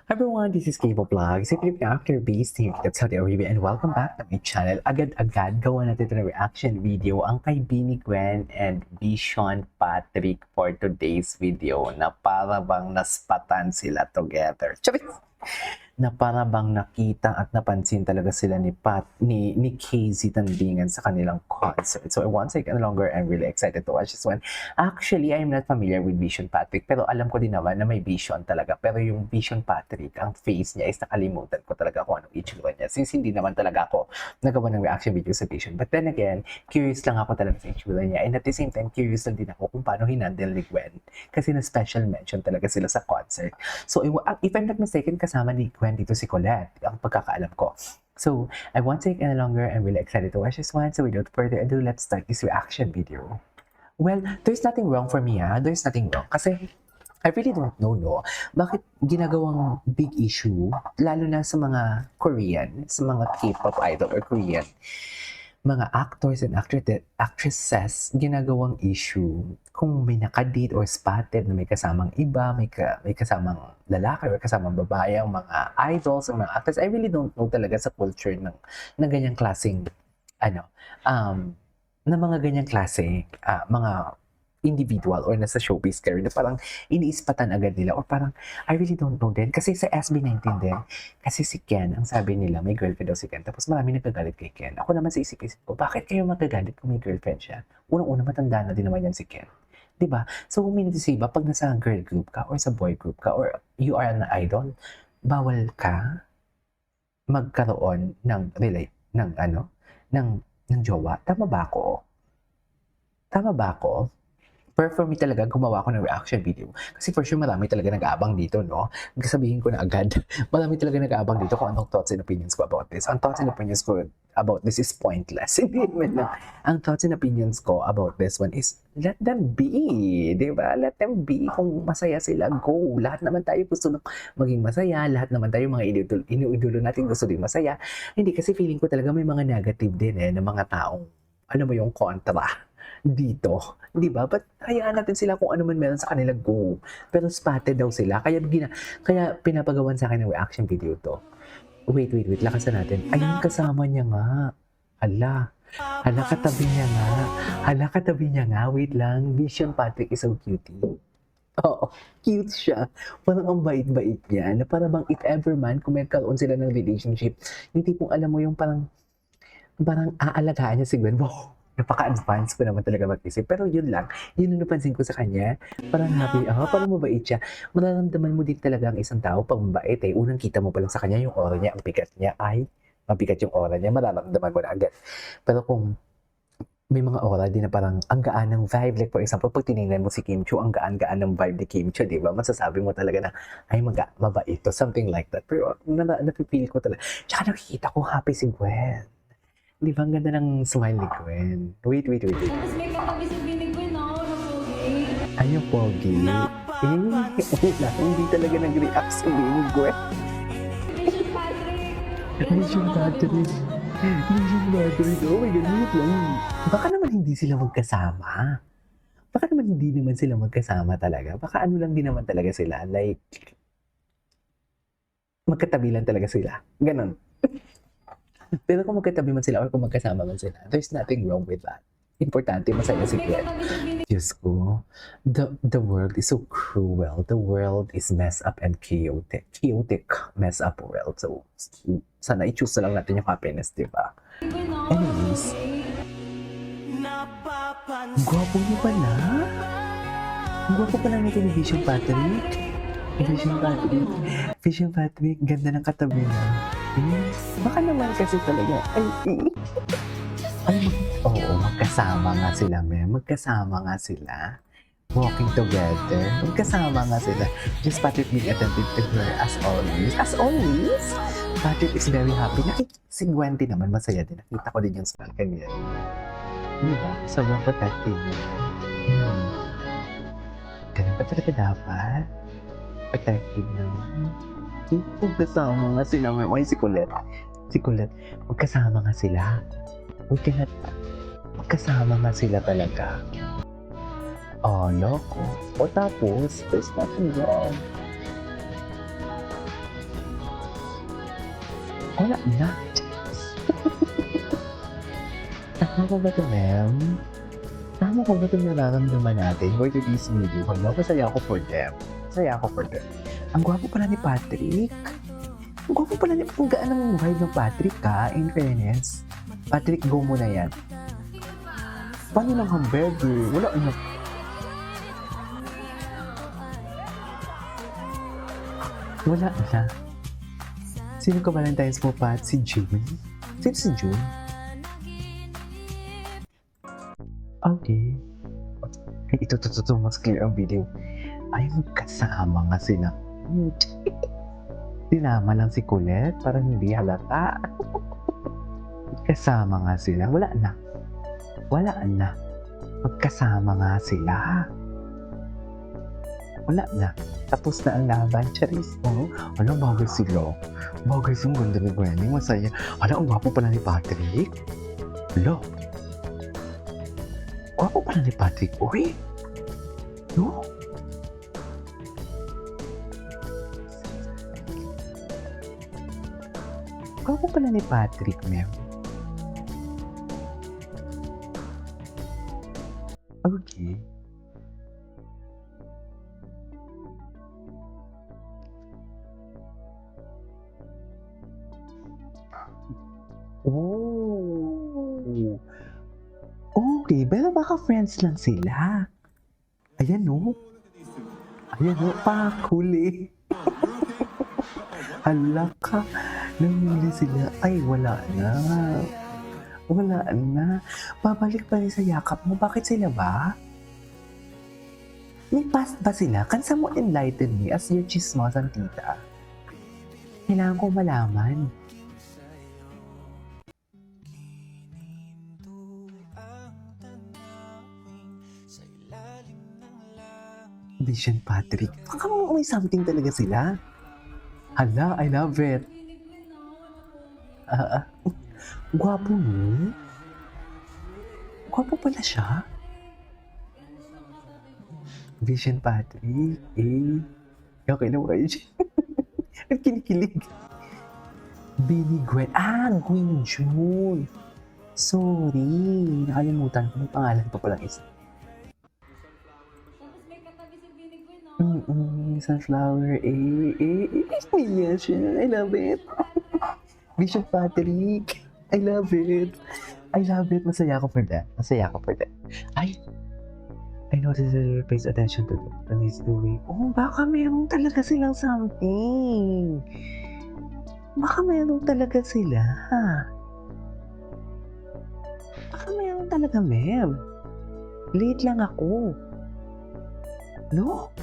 Hi everyone, this is Cable Vlog. Si Philippine actor based here in Saudi Arabia and welcome back to my channel. Agad-agad gawa natin ito na reaction video ang kay Bini Gwen and Vision Patrick for today's video na para bang naspatan sila together. Chabit! Na para bang nakita at napansin talaga sila ni Casey Tandingan sa kanilang concert. So I won't take any longer. I'm really excited to watch this one. Actually, I'm not familiar with Vision Patrick, pero alam ko din naman na may vision talaga. Pero yung Vision Patrick, ang face niya is nakalimutan ko talaga kung anong itsura niya. Since hindi naman talaga ako nagawa ng reaction video sa Vision. But then again, curious lang ako talaga sa itsura niya. And at the same time, curious lang din ako kung paano hinandle ni Gwen. Kasi na special mention talaga sila sa concert. So if I'm not mistaken, kasama ni Gwen dito si Colette, ang pagkakaalam ko. So, I won't take any longer. I'm really excited to watch this one. So without further ado, let's start this reaction video. Well, there's nothing wrong for me, ha? There's nothing wrong. Kasi, I really don't know, no? Bakit ginagawang big issue, lalo na sa mga Korean, sa mga K-pop idol or Korean, mga actors and actresses, ginagawang issue kung may nakadate or spotted na may kasamang iba, may kasamang lalaki or kasamang babae, ang mga idols, ang mga actors. I really don't know talaga sa culture ng ganyang klaseng, na mga ganyang klase, mga individual or nasa showbiz career na parang iniispatan agad nila or parang I really don't know din. Kasi sa SB19 din, kasi si Ken, ang sabi nila, may girlfriend daw si Ken. Tapos marami nagkagalit kay Ken. Ako naman sa isip-isip ko, bakit kayo magkagalit kung may girlfriend siya? Unang-una, matanda na din naman yan si Ken. Diba? So, kung minutes iba, pag nasa girl group ka or sa boy group ka or you are an idol, bawal ka magkaroon ng ng jowa. Tama ba ako? Tama ba ako? Pero for me talaga, gumawa ako ng reaction video. Kasi for sure, marami talaga nag-aabang dito, no? Sabihin ko na agad, marami talaga nag-aabang dito kung anong thoughts and opinions ko about this. Ang thoughts and opinions ko about this is pointless. Hindi naman lang. Ang thoughts and opinions ko about this one is, let them be. Di ba? Let them be. Kung masaya sila, go. Lahat naman tayo gusto maging masaya. Lahat naman tayo, mga iniidolo natin gusto din masaya. Hindi, kasi feeling ko talaga may mga negative din ng mga taong, ano mo yung kontra dito. Di ba? But hayaan natin sila kung ano man meron sa kanila, go. Pero spotted daw sila. Kaya pinapagawan sa akin ng reaction video to. Wait. Lakasan natin. Ayun, kasama niya nga. Hala, katabi niya nga. Wait lang. Vision Patrick is so cutie. Oo, cute siya. Parang ang bait-bait niya. Na parang bang if ever man, kung magkaroon sila ng relationship, yung tipong alam mo yung parang aalagaan niya si Gwen. Wow, napaka-advance ko naman talaga mag-isip. Pero yun lang, yun ang napansin ko sa kanya. Parang happy, parang mabait siya. Mararamdaman mo din talaga ang isang tao pag mabait eh. Unang kita mo pa lang sa kanya, yung aura niya, ang bigat niya, ay, mabigat yung aura niya, mararamdaman mo na agad. Pero kung may mga aura din na parang ang gaan ng vibe, like for example, pag tinignan mo si Kim Chiu, ang gaan-gaan ng vibe ni Kim Chiu, di ba? Masasabi mo talaga na, ay, mabait to, something like that. Pero napipili ko talaga. Tsaka nakikita ko happy si Gwen. Di ba, ang ganda ng smile ni Gwen. Wait. Tapos may katabi si Bini Gwen, no? Na pogi. Ay, yung pogi. Wala, hindi talaga nag-react si Bini Gwen. Vision Patrick. Vision Patrick. Oh my God, wait lang. Baka naman hindi sila magkasama. Baka naman hindi naman sila magkasama talaga. Baka ano lang din naman talaga sila. Like, magkatabi lang talaga sila. Ganon. Pero kung magkatabi man sila or kung magkasama man sila, there's nothing wrong with that. Importante, masaya si May Gwen. katabi si Bini. Diyos ko, the world is so cruel. The world is messed up and chaotic. Chaotic, messed up world. So, sana i-choose na lang natin yung happiness, di ba? Gwen, no? Anyways, gwapo niyo pala. Gwapo pala nito ni Vision Patrick. Vision Patrick, ganda ng katabi niya. Baka naman kasi talaga, magkasama nga sila, magkasama nga sila. Walking together, magkasama nga sila. Just Patrick being attentive to her as always. As always, Patrick is very happy. Si Gwen din naman, masaya din. Nakita ko din yung smile kanina. Diba? Sobrang protective niya. Ganun pa talaga dapat. Protective naman. Magkasama nga sila. May si Colette. Magkasama nga sila. Magkasama nga sila talaga. Oh, loko. O tapos, there's nothing wrong. Wala na. Tama ko ba ito, ma'am? Tama ko ba itong nararamdaman natin for today's video? Hala, masaya ako for them. Masaya ako for them. Ang gwapo pala ni Patrick. Ang gwapo pala ni... Ang gaan ng vibe ng Patrick, ha? In fairness. Patrick, go mo na yan. Paano ng hamburger? Wala na. Wala na. Sino ka Valentine's mo, Pat? Si June? Sino si June? Okay. Ay, ito, mas clear ang video. Ay, magkasama nga sila. Sinama lang si Colette, parang hindi halata. Kasama nga sila. Wala na. Wala na. Magkasama nga sila. Wala na. Tapos na ang laban. Charis. Oh, ano, bagay sila. Bagay sila. Ganda ni Gwenny. Masaya. Ano, ang gwapo pala ni Patrick. Hello. Gwapo pala ni Patrick. Uy. No? Gwapo pala ni Patrick, ma'am. Okay. Oh. Okay, pero baka friends lang sila. Ayan no. Ayan no, pakuli. Hala ka. Namili sila. Ay, wala na. Wala na. Babalik pa rin sa yakap mo. Bakit sila ba? May past ba sila? Can someone enlighten me as your chismosang tita? Kailangan ko malaman. Vision Patrick. Baka may something talaga sila. Hala, I love it. Gwapo no? Gwapo pala siya. Vision Patrick. Eh. Okay na kayo siya. Ang kinikilig. Bini Gwen. Gwen June. Sorry. Nakalimutan ko. May pangalan pa palang isa. Tapos may katabi si Bini Gwen, no? Sunflower. Yan siya. I love it. Vision Patrick. I love it. I love it. Masaya ako for that. Masaya ako for that. Ay. I noticed that pays attention to his doing. Oh, baka meron talaga silang something. Baka meron talaga sila. Baka meron talaga, ma'am. Late lang ako. No?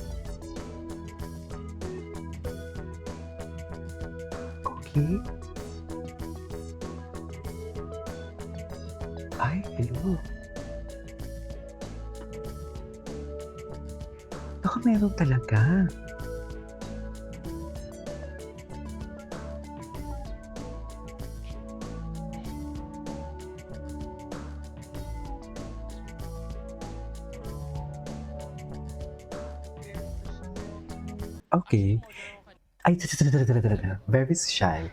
Okay. Ay, hello. Baka meron talaga. Okay. Ay, very shy.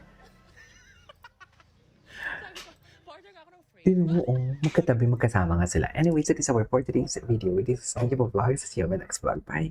Yun mo, magkatabi, magkasama nga sila. Anyways, it is our for today's video. This is Angel Vlogs. See you on my next vlog. Bye!